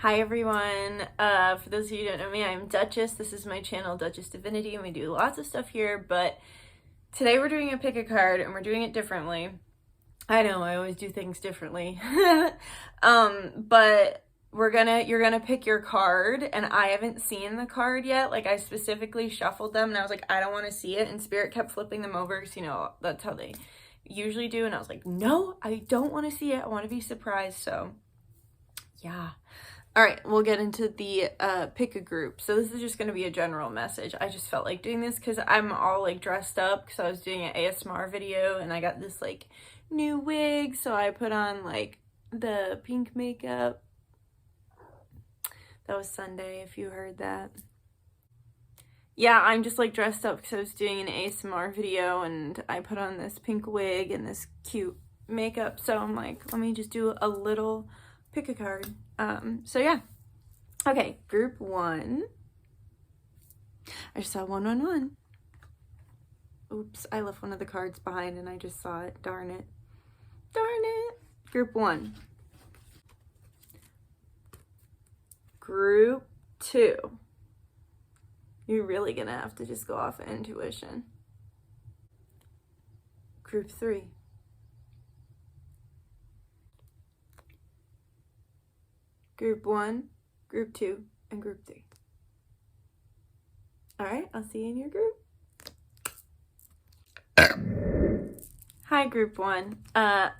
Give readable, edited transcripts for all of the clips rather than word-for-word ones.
Hi everyone, for those of you who don't know me, I'm Dutchess. This is my channel, Dutchess Divinity, and we do lots of stuff here, but today we're doing a pick a card, and we're doing it differently. I know, I always do things differently. But you're gonna pick your card, and I haven't seen the card yet. Like, I specifically shuffled them, and I was like, I don't want to see it, and Spirit kept flipping them over, because, that's how they usually do, and I was like, no, I don't want to see it. I want to be surprised, so yeah. All right, we'll get into the pick a group. So this is just going to be a general message. I just felt like doing this because I'm all like dressed up because I was doing an ASMR video and I got this like new wig. So I put on like the pink makeup. That was Sunday if you heard that. Yeah, I'm just like dressed up because I was doing an ASMR video and I put on this pink wig and this cute makeup. So I'm like, let me just do a little pick a card. So yeah. Okay, group one. I just saw 111. Oops, I left one of the cards behind and I just saw it. Darn it. Darn it. Group one. Group two. You're really gonna have to just go off of intuition. Group three. Group one, group two, and group three. All right, I'll see you in your group. Hi, group one.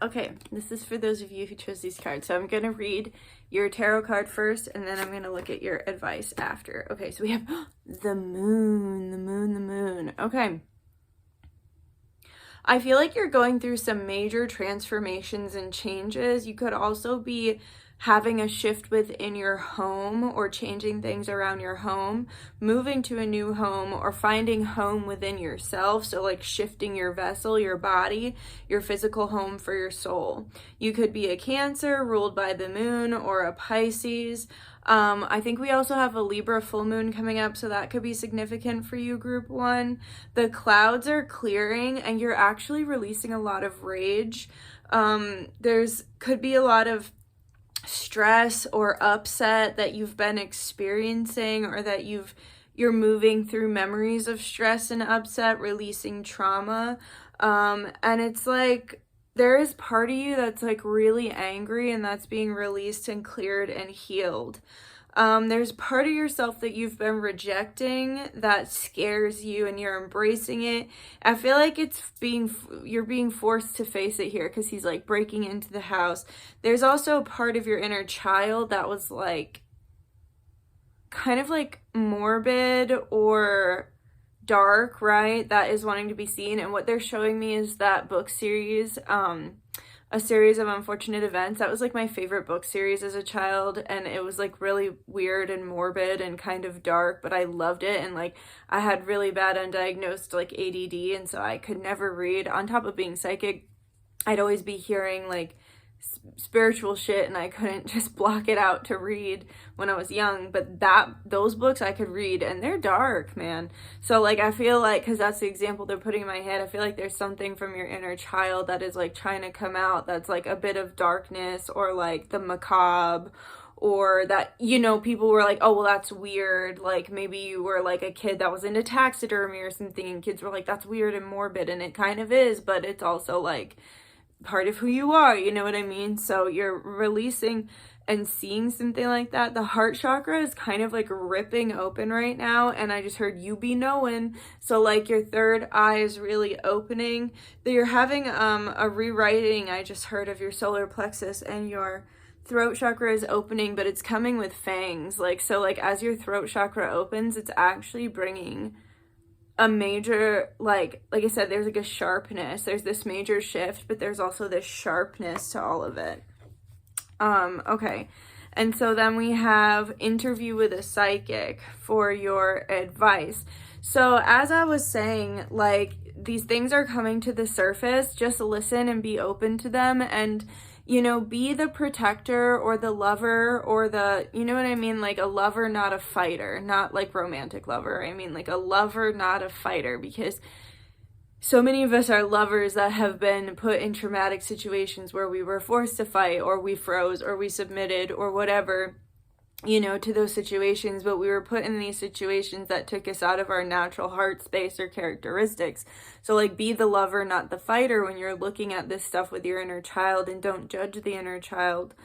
Okay, this is for those of you who chose these cards. So I'm gonna read your tarot card first, and then I'm gonna look at your advice after. Okay, so we have the moon, the moon, the moon. Okay. I feel like you're going through some major transformations and changes. You could also be having a shift within your home or changing things around your home, moving to a new home, or finding home within yourself. So like shifting your vessel, your body, your physical home for your soul. You could be a Cancer ruled by the moon or a Pisces. I think we also have a Libra full moon coming up, so that could be significant for you, group one. The clouds are clearing and you're actually releasing a lot of rage. Could be a lot of stress or upset that you've been experiencing, or that you're moving through memories of stress and upset, releasing trauma. And it's like there is part of you that's like really angry, and that's being released and cleared and healed. There's part of yourself that you've been rejecting that scares you, and you're embracing it. I feel like you're being forced to face it here because he's like breaking into the house. There's also a part of your inner child that was like kind of like morbid or dark, right? That is wanting to be seen. And what they're showing me is that book series, A Series of Unfortunate Events. That was like my favorite book series as a child, and it was like really weird and morbid and kind of dark, but I loved it. And like I had really bad undiagnosed like ADD, and so I could never read. On top of being psychic, I'd always be hearing like spiritual shit, and I couldn't just block it out to read when I was young. But those books I could read, and they're dark, man. So like I feel like, because that's the example they're putting in my head, I feel like there's something from your inner child that is like trying to come out, that's like a bit of darkness or like the macabre, or that, people were like, oh, well, that's weird. Like maybe you were like a kid that was into taxidermy or something, and kids were like, that's weird and morbid, and it kind of is, but it's also like part of who you are, you know what I mean? So you're releasing and seeing something like that. The heart chakra is kind of like ripping open right now, and I just heard you be knowing. So like your third eye is really opening. That you're having a rewriting, I just heard, of your solar plexus, and your throat chakra is opening, but it's coming with fangs. Like, so like as your throat chakra opens, it's actually bringing a major, like I said, there's like a sharpness. There's this major shift, but there's also this sharpness to all of it. Okay. And so then we have interview with a psychic for your advice. So as I was saying, like these things are coming to the surface. Just listen and be open to them, and be the protector or the lover or the, you know what I mean? Like a lover, not a fighter, not like romantic lover. I mean like a lover, not a fighter, because so many of us are lovers that have been put in traumatic situations where we were forced to fight, or we froze, or we submitted, or whatever. you know, to those situations, but we were put in these situations that took us out of our natural heart space or characteristics. So like, be the lover, not the fighter, when you're looking at this stuff with your inner child, and don't judge the inner child.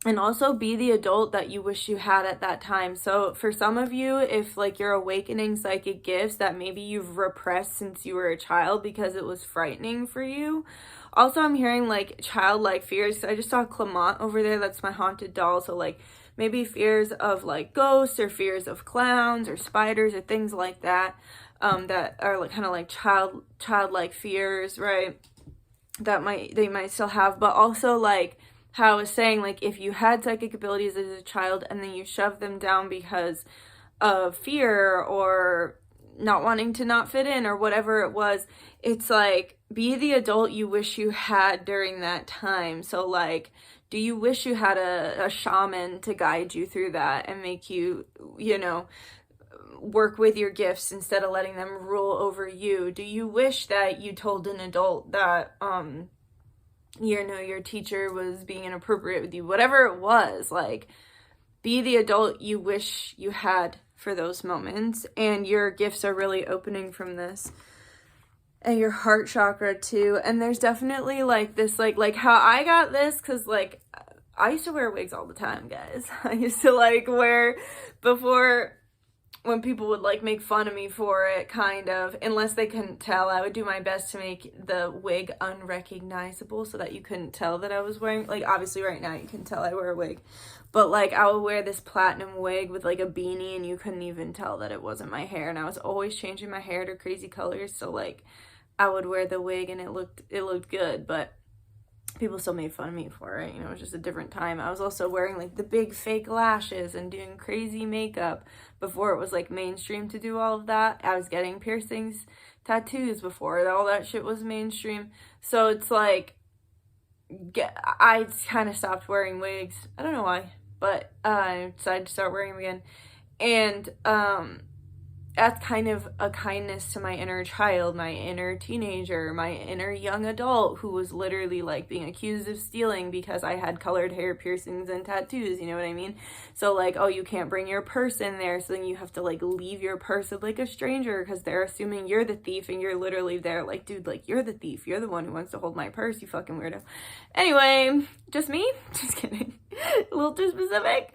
And also be the adult that you wish you had at that time. So for some of you, if like you're awakening psychic gifts that maybe you've repressed since you were a child because it was frightening for you. Also, I'm hearing like childlike fears. I just saw Clement over there. That's my haunted doll. So like maybe fears of like ghosts, or fears of clowns or spiders or things like that, that are like kind of like childlike fears, right? That they might still have. But also, like how I was saying, like if you had psychic abilities as a child and then you shoved them down because of fear or not wanting to not fit in or whatever it was, it's like, be the adult you wish you had during that time. So like, do you wish you had a shaman to guide you through that and make you, you know, work with your gifts instead of letting them rule over you? Do you wish that you told an adult that, you know, your teacher was being inappropriate with you? Whatever it was, like, be the adult you wish you had for those moments. And your gifts are really opening from this. And your heart chakra too. And there's definitely like this, like how I got this, because like I used to wear wigs all the time, guys. I used to like wear, before, when people would like make fun of me for it, kind of, unless they couldn't tell, I would do my best to make the wig unrecognizable so that you couldn't tell that I was wearing, like obviously right now you can tell I wear a wig, but like I would wear this platinum wig with like a beanie and you couldn't even tell that it wasn't my hair. And I was always changing my hair to crazy colors, so like I would wear the wig and it looked good, but people still made fun of me for it. You know, it was just a different time. I was also wearing like the big fake lashes and doing crazy makeup before it was like mainstream to do all of that. I was getting piercings, tattoos before all that shit was mainstream. So it's like, I kind of stopped wearing wigs. I don't know why, but I decided to start wearing them again. And that's kind of a kindness to my inner child, my inner teenager, my inner young adult who was literally like being accused of stealing because I had colored hair, piercings, and tattoos, you know what I mean? So like, oh, you can't bring your purse in there, so then you have to like leave your purse with like a stranger because they're assuming you're the thief, and you're literally there like, dude, like you're the thief, you're the one who wants to hold my purse, you fucking weirdo. Anyway, just me? Just kidding. A little too specific.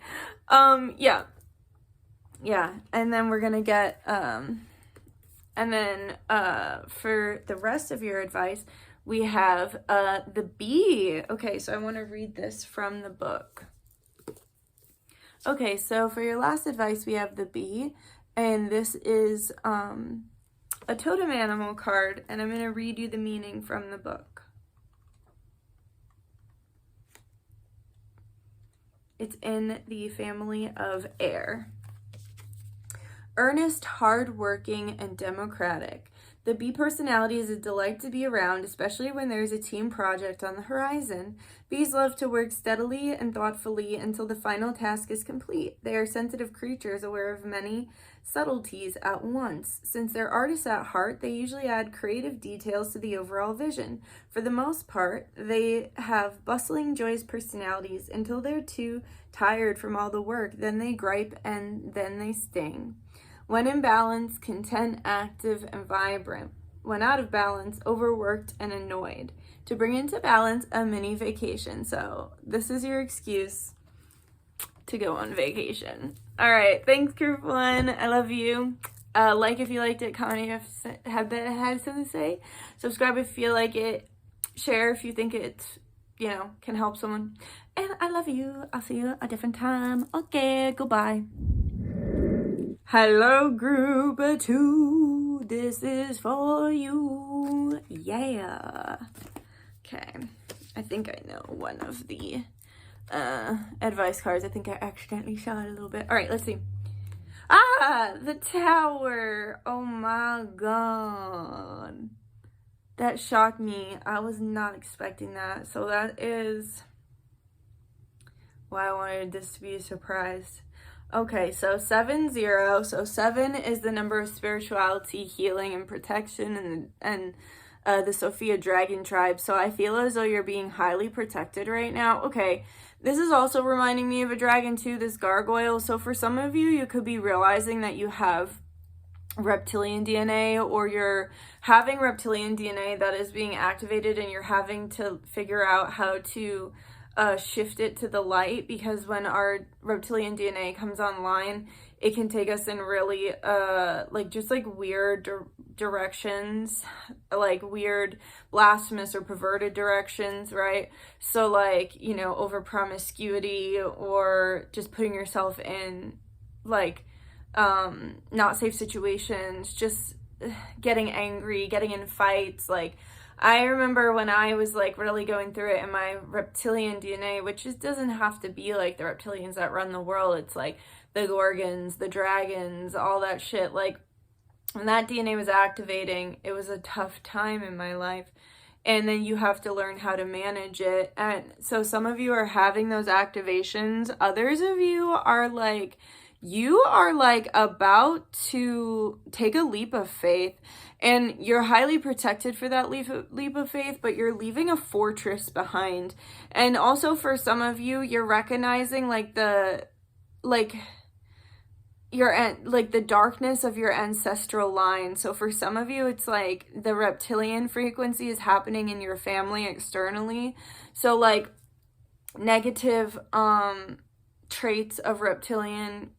Yeah, and then we're gonna get, and then for the rest of your advice, we have the bee. Okay, so I want to read this from the book. Okay, so for your last advice, we have the bee, and this is a totem animal card, and I'm gonna read you the meaning from the book. It's in the family of air. Earnest, hard-working, and democratic. The bee personality is a delight to be around, especially when there's a team project on the horizon. Bees love to work steadily and thoughtfully until the final task is complete. They are sensitive creatures aware of many subtleties at once. Since they're artists at heart, they usually add creative details to the overall vision. For the most part, they have bustling, joyous personalities until they're too tired from all the work. Then they gripe and then they sting. When in balance, content, active, and vibrant. When out of balance, overworked and annoyed. To bring into balance, a mini vacation. So this is your excuse to go on vacation. All right, thanks, group one. I love you. Like if you liked it, comment if you had something to say. Subscribe if you like it. Share if you think it's, you know, can help someone. And I love you. I'll see you a different time. Okay, goodbye. Hello, group 2. This is for you. Yeah. Okay. I think I know one of the advice cards. I think I accidentally saw it a little bit. All right, let's see. The tower. Oh my god. That shocked me. I was not expecting that. So that is why I wanted this to be a surprise. Okay, so 7-0. So 7 is the number of spirituality, healing, and protection, and the Sophia Dragon tribe. So I feel as though you're being highly protected right now. Okay, this is also reminding me of a dragon too, this gargoyle. So for some of you, you could be realizing that you have reptilian DNA, or you're having reptilian DNA that is being activated, and you're having to figure out how to shift it to the light, because when our reptilian DNA comes online, it can take us in really like just like weird directions, like weird blasphemous or perverted directions, right? So like, you know, over promiscuity, or just putting yourself in like not safe situations, just getting angry, getting in fights. Like I remember when I was like really going through it in my reptilian DNA, which just doesn't have to be like the reptilians that run the world. It's like the Gorgons, the dragons, all that shit. Like when that DNA was activating, it was a tough time in my life. And then you have to learn how to manage it. And so some of you are having those activations. Others of you are like about to take a leap of faith, and you're highly protected for that leap of faith, but you're leaving a fortress behind. And also for some of you, you're recognizing like the darkness of your ancestral line. So for some of you, it's like the reptilian frequency is happening in your family externally. So like negative traits of reptilian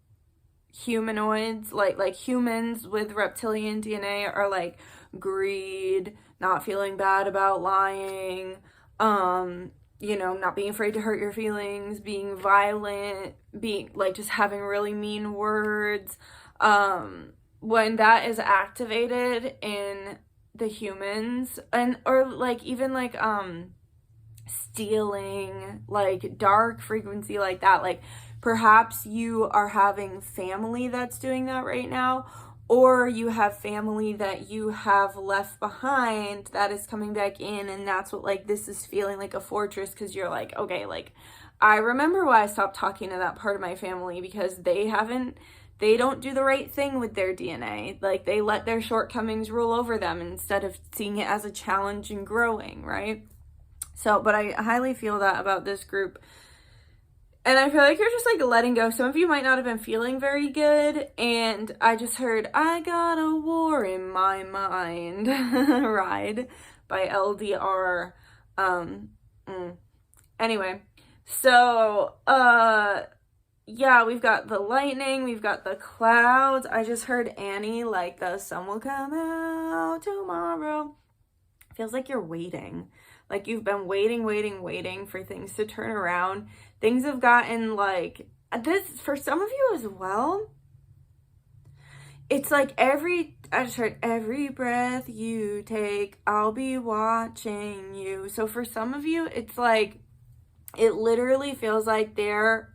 humanoids, like humans with reptilian DNA, are like greed, not feeling bad about lying, you know, not being afraid to hurt your feelings, being violent, being like just having really mean words. When that is activated in the humans, and or like even like stealing, like dark frequency like that, like perhaps you are having family that's doing that right now, or you have family that you have left behind that is coming back in, and that's what like this is feeling like a fortress, because you're like, okay, like I remember why I stopped talking to that part of my family, because they don't do the right thing with their DNA. Like they let their shortcomings rule over them instead of seeing it as a challenge and growing, right? So, but I highly feel that about this group. And I feel like you're just like letting go. Some of you might not have been feeling very good. And I just heard, I got a war in my mind. Ride by LDR. Anyway, so, yeah, we've got the lightning, we've got the clouds. I just heard Annie, like the sun will come out tomorrow. Feels like you're waiting. Like you've been waiting for things to turn around. Things have gotten like this for some of you as well. It's like I just heard every breath you take, I'll be watching you. So for some of you, it's like, it literally feels like there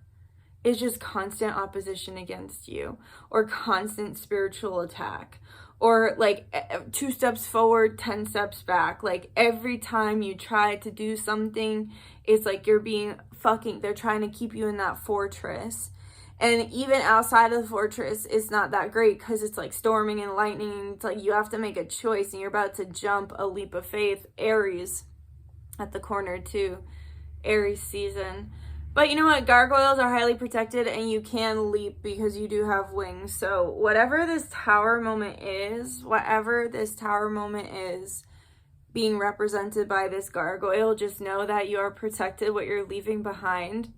is just constant opposition against you, or constant spiritual attack, or like 2 steps forward, 10 steps back. Like every time you try to do something, it's like you're being they're trying to keep you in that fortress. And even outside of the fortress, it's not that great, because it's like storming and lightning. It's like you have to make a choice, and you're about to jump a leap of faith. Aries at the corner too. Aries season. But you know what? Gargoyles are highly protected, and you can leap because you do have wings. So whatever this tower moment is being represented by this gargoyle, just know that you are protected what you're leaving behind.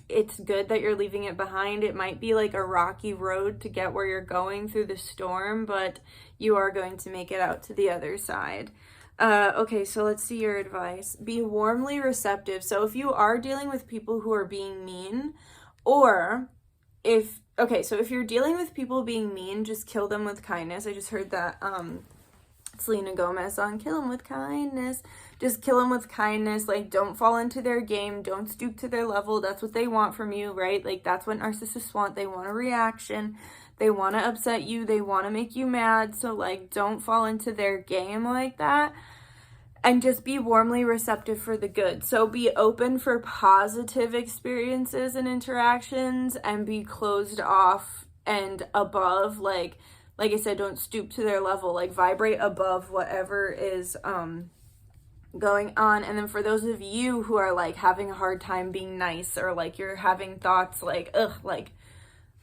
It's good that you're leaving it behind. It might be like a rocky road to get where you're going through the storm, but you are going to make it out to the other side. Okay, so let's see your advice. Be warmly receptive. So if you are dealing with people who are being mean, or if you're dealing with people being mean, just kill them with kindness. I just heard that Selena Gomez song, Kill Them With Kindness. Just kill them with kindness. Like, don't fall into their game. Don't stoop to their level. That's what they want from you, right? Like, that's what narcissists want. They want a reaction. They want to upset you. They want to make you mad. So, like, don't fall into their game like that. And just be warmly receptive for the good. So be open for positive experiences and interactions, and be closed off and above, like like I said, don't stoop to their level, like vibrate above whatever is going on. And then for those of you who are like having a hard time being nice, or like you're having thoughts like, ugh, like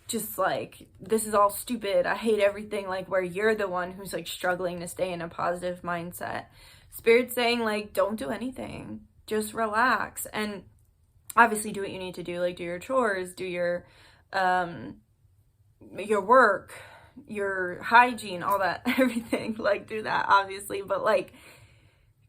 just like, this is all stupid, I hate everything, like where you're the one who's like struggling to stay in a positive mindset, Spirit's saying like, don't do anything, just relax, and obviously do what you need to do, like do your chores, do your work, your hygiene, all that, everything, like do that obviously, but like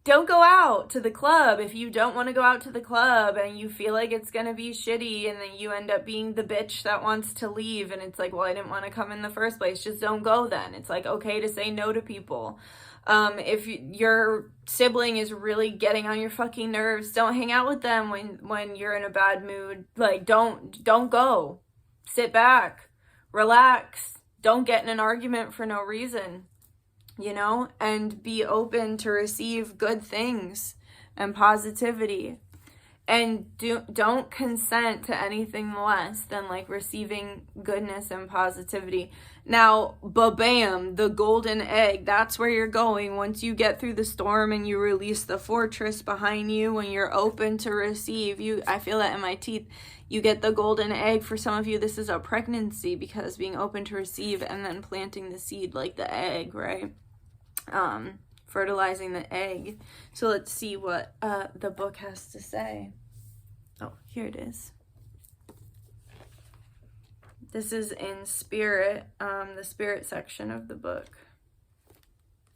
don't go out to the club if you don't want to go out to the club and you feel like it's gonna be shitty, and then you end up being the bitch that wants to leave, and it's like, well, I didn't want to come in the first place, just don't go then. It's like okay to say no to people. If your sibling is really getting on your fucking nerves, don't hang out with them when you're in a bad mood. Like don't go. Sit back, relax, don't get in an argument for no reason, you know, and be open to receive good things and positivity. And don't consent to anything less than like receiving goodness and positivity. Now, ba-bam, the golden egg, that's where you're going. Once you get through the storm and you release the fortress behind you, when you're open to receive, I feel that in my teeth, you get the golden egg. For some of you, this is a pregnancy, because being open to receive and then planting the seed, like the egg, right? Fertilizing the egg. So let's see what the book has to say. Oh, here it is. This is in Spirit, the Spirit section of the book.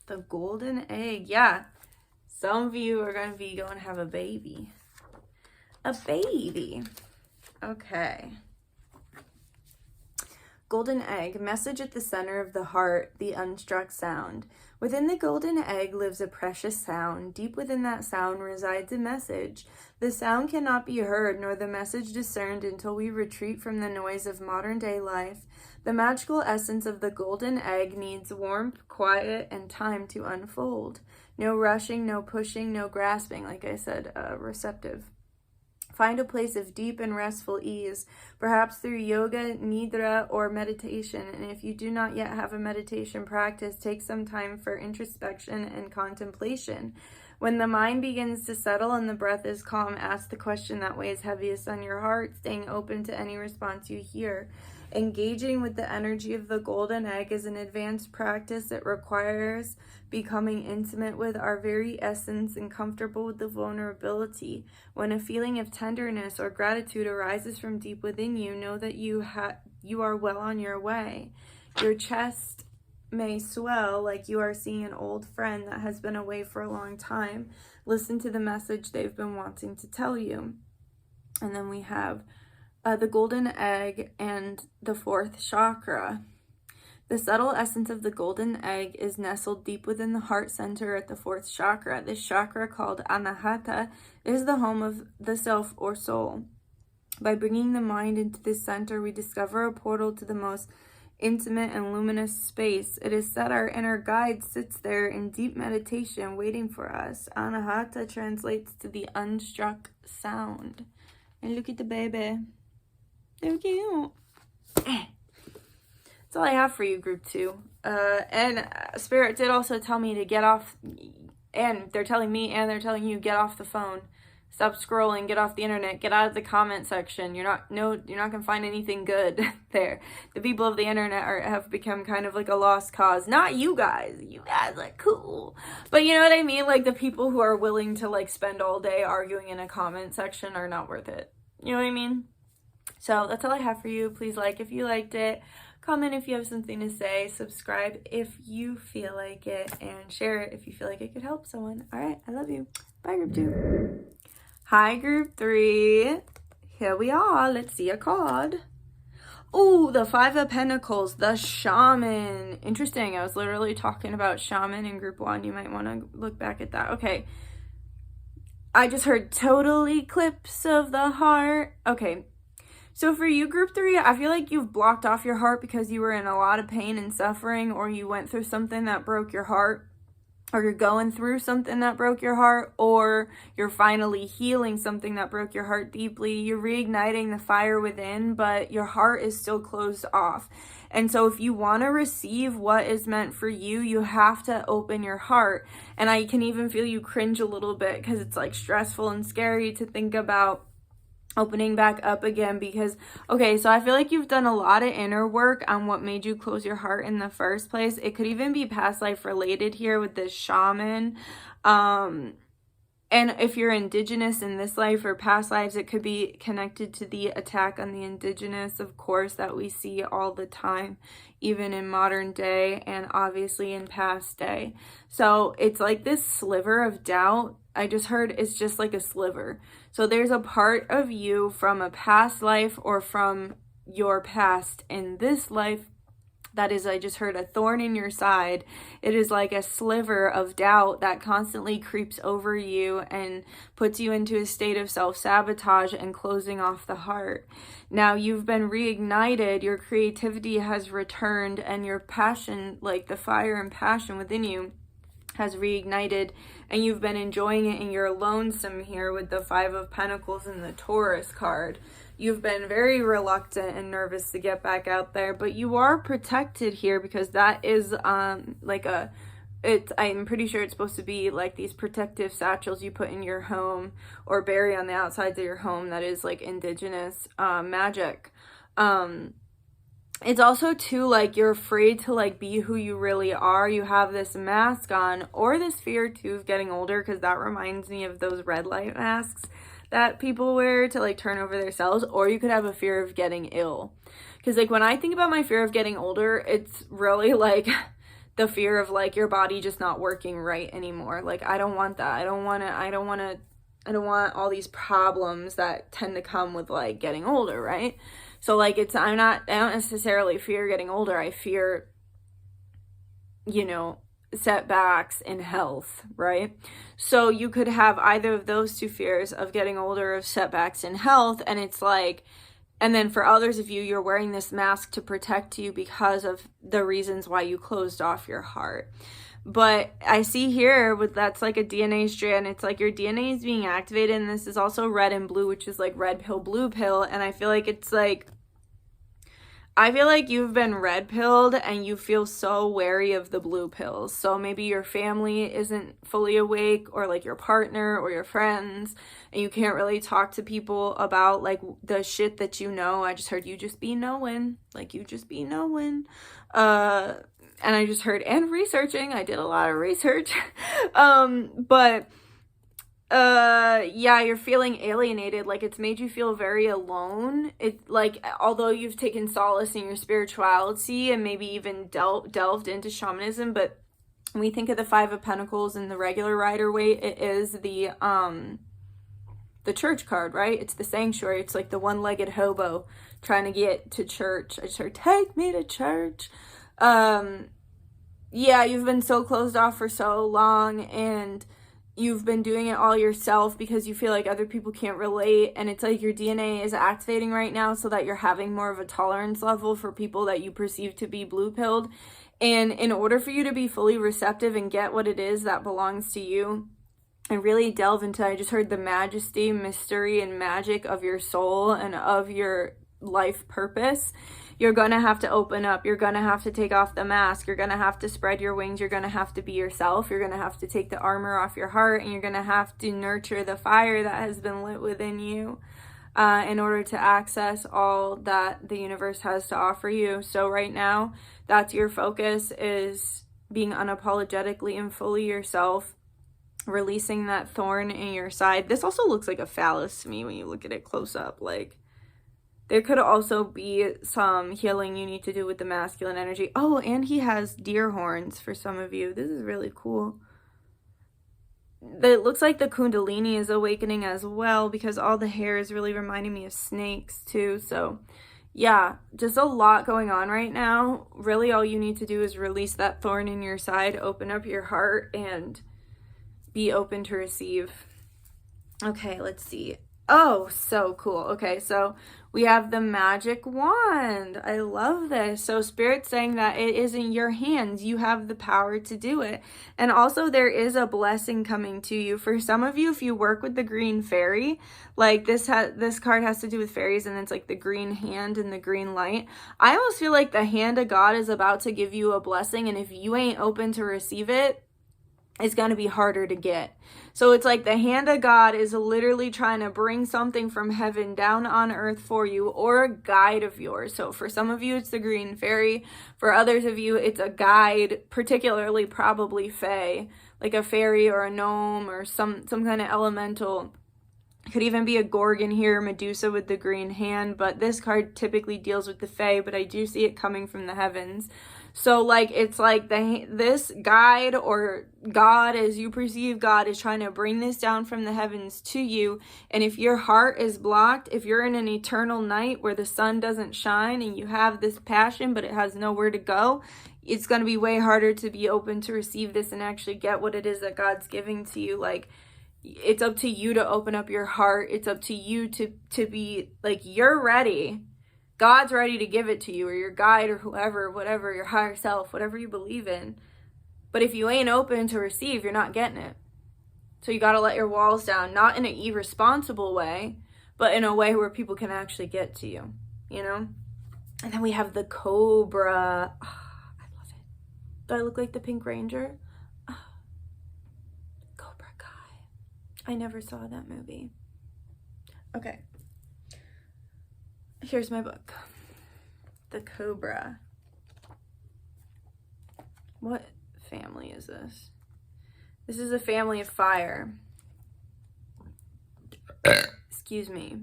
The golden egg. Yeah, some of you are going to be going to have a baby. A baby. Okay. Golden egg, message at the center of the heart, the unstruck sound. Within the golden egg lives a precious sound. Deep within that sound resides a message. The sound cannot be heard, nor the message discerned, until we retreat from the noise of modern-day life. The magical essence of the golden egg needs warmth, quiet, and time to unfold. No rushing, no pushing, no grasping, like I said, receptive. Find a place of deep and restful ease, perhaps through yoga, nidra, or meditation. And if you do not yet have a meditation practice, take some time for introspection and contemplation. When the mind begins to settle and the breath is calm, ask the question that weighs heaviest on your heart, staying open to any response you hear. Engaging with the energy of the golden egg is an advanced practice that requires becoming intimate with our very essence and comfortable with the vulnerability. When a feeling of tenderness or gratitude arises from deep within you, know that you are well on your way. Your chest may swell like you are seeing an old friend that has been away for a long time. Listen to the message they've been wanting to tell you. And then we have the golden egg and the fourth chakra. The subtle essence of the golden egg is nestled deep within the heart center at the fourth chakra. This chakra, called anahata, is the home of the self or soul. By bringing the mind into this center, we discover a portal to the most intimate and luminous space. It is said our inner guide sits there in deep meditation waiting for us. Anahata translates to the unstruck sound. And look at the baby. So cute. That's all I have for you, group 2. And Spirit did also tell me to get off, and they're telling me and they're telling you, get off the phone. Stop scrolling, get off the internet, get out of the comment section. You're not gonna find anything good there. The people of the internet have become kind of like a lost cause. Not you guys. You guys are cool. But you know what I mean? Like the people who are willing to like spend all day arguing in a comment section are not worth it. You know what I mean? So that's all I have for you. Please like if you liked it. Comment if you have something to say. Subscribe if you feel like it. And share it if you feel like it could help someone. All right. I love you. Bye, group 2. Hi, group 3. Here we are. Let's see a card. Oh, the 5 of Pentacles, the Shaman. Interesting. I was literally talking about Shaman in group 1. You might want to look back at that. Okay. I just heard total eclipse of the heart. Okay. So for you, group 3, I feel like you've blocked off your heart because you were in a lot of pain and suffering, or you went through something that broke your heart, or you're going through something that broke your heart, or you're finally healing something that broke your heart deeply. You're reigniting the fire within, but your heart is still closed off. And so if you want to receive what is meant for you, you have to open your heart. And I can even feel you cringe a little bit because it's like stressful and scary to think about opening back up again, because okay, so I feel like you've done a lot of inner work on what made you close your heart in the first place. It could even be past life related here with this shaman. And if you're indigenous in this life or past lives, it could be connected to the attack on the indigenous, of course, that we see all the time, even in modern day and obviously in past day. So it's like this sliver of doubt. I just heard it's just like a sliver. So there's a part of you from a past life or from your past in this life that is, I just heard, a thorn in your side. It is like a sliver of doubt that constantly creeps over you and puts you into a state of self-sabotage and closing off the heart. Now you've been reignited, your creativity has returned, and your passion, like the fire and passion within you, has reignited, and you've been enjoying it, and you're lonesome here with the Five of Pentacles and the Taurus card. You've been very reluctant and nervous to get back out there, but you are protected here because that is like I'm pretty sure it's supposed to be like these protective satchels you put in your home or bury on the outsides of your home that is like indigenous magic. It's also too like you're afraid to like be who you really are. You have this mask on, or this fear too of getting older, because that reminds me of those red light masks that people wear to like turn over their cells. Or you could have a fear of getting ill, because like when I think about my fear of getting older, it's really like the fear of like your body just not working right anymore. Like I don't want that. I don't want all these problems that tend to come with like getting older, right? So like I don't necessarily fear getting older. I fear, setbacks in health, right? So you could have either of those two fears of getting older, of setbacks in health, and it's like, and then for others of you, you're wearing this mask to protect you because of the reasons why you closed off your heart. But I see here that's like a DNA strand. It's like your DNA is being activated, and this is also red and blue, which is like red pill, blue pill. And I feel like you've been red pilled and you feel so wary of the blue pills. So maybe your family isn't fully awake, or like your partner or your friends, and you can't really talk to people about like the shit that you know. I just heard you just be knowing, like you just be knowing. And I just heard, and researching, I did a lot of research. Yeah, you're feeling alienated, like it's made you feel very alone. It like, although you've taken solace in your spirituality and maybe even delved into shamanism, but when we think of the Five of Pentacles in the regular Rider-Waite, it is the church card, right? It's the sanctuary. It's like the one-legged hobo trying to get to church. I just heard, take me to church. Yeah, you've been so closed off for so long, and you've been doing it all yourself because you feel like other people can't relate, and it's like your DNA is activating right now so that you're having more of a tolerance level for people that you perceive to be blue-pilled. And in order for you to be fully receptive and get what it is that belongs to you, and really delve into, I just heard the majesty, mystery, and magic of your soul and of your life purpose, you're gonna have to open up. You're gonna have to take off the mask. You're gonna have to spread your wings. You're gonna have to be yourself. You're gonna have to take the armor off your heart, and you're gonna have to nurture the fire that has been lit within you in order to access all that the universe has to offer you. So right now, that's your focus, is being unapologetically and fully yourself, releasing that thorn in your side. This also looks like a phallus to me when you look at it close up. Like, there could also be some healing you need to do with the masculine energy. Oh, and he has deer horns for some of you. This is really cool. It looks like the Kundalini is awakening as well, because all the hair is really reminding me of snakes too. So yeah, just a lot going on right now. Really, all you need to do is release that thorn in your side, open up your heart, and be open to receive. Okay, let's see. Oh, so cool. Okay, so we have the magic wand. I love this. So Spirit's saying that it is in your hands. You have the power to do it. And also there is a blessing coming to you. For some of you, if you work with the green fairy, like this card has to do with fairies, and it's like the green hand and the green light. I almost feel like the hand of God is about to give you a blessing, and if you ain't open to receive it, it's going to be harder to get. So it's like the hand of God is literally trying to bring something from heaven down on earth for you, or a guide of yours. So for some of you, it's the green fairy. For others of you, it's a guide, particularly probably fae, like a fairy or a gnome or some kind of elemental. Could even be a Gorgon here, Medusa with the green hand, but this card typically deals with the fae, but I do see it coming from the heavens. So like it's like this guide or God, as you perceive God, is trying to bring this down from the heavens to you. And if your heart is blocked, if you're in an eternal night where the sun doesn't shine and you have this passion but it has nowhere to go, it's going to be way harder to be open to receive this and actually get what it is that God's giving to you. Like, it's up to you to open up your heart. It's up to you to be like, you're ready. God's ready to give it to you, or your guide, or whoever, whatever, your higher self, whatever you believe in. But if you ain't open to receive, you're not getting it. So you got to let your walls down, not in an irresponsible way, but in a way where people can actually get to you, you know? And then we have the cobra. Oh, I love it. Do I look like the Pink Ranger? Oh, Cobra Kai. I never saw that movie. Okay. Here's my book. The Cobra. What family is this? This is a family of fire. Excuse me.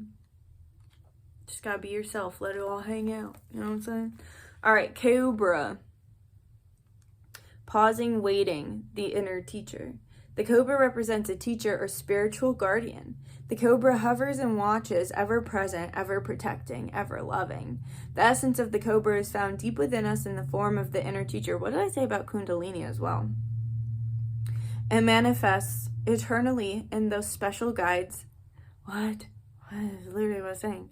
Just gotta be yourself. Let it all hang out. You know what I'm saying? All right, Cobra. Pausing, waiting, the inner teacher. The cobra represents a teacher or spiritual guardian. The cobra hovers and watches, ever present, ever protecting, ever loving. The essence of the cobra is found deep within us in the form of the inner teacher. What did I say about Kundalini as well? It manifests eternally in those special guides. What is literally what I was saying.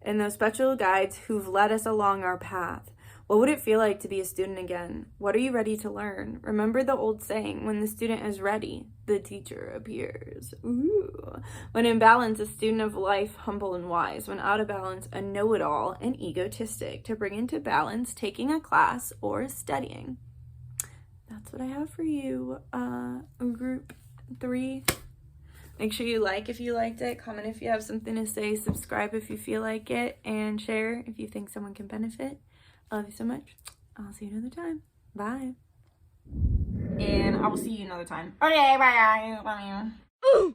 In those special guides who've led us along our path. What would it feel like to be a student again? What are you ready to learn? Remember the old saying, when the student is ready, the teacher appears. Ooh. When in balance, a student of life, humble and wise. When out of balance, a know-it-all and egotistic. To bring into balance, taking a class or studying. That's what I have for you, group 3. Make sure you like if you liked it, comment if you have something to say, subscribe if you feel like it, and share if you think someone can benefit. I love you so much. I'll see you another time. Bye. And I will see you another time. Okay, bye. Bye.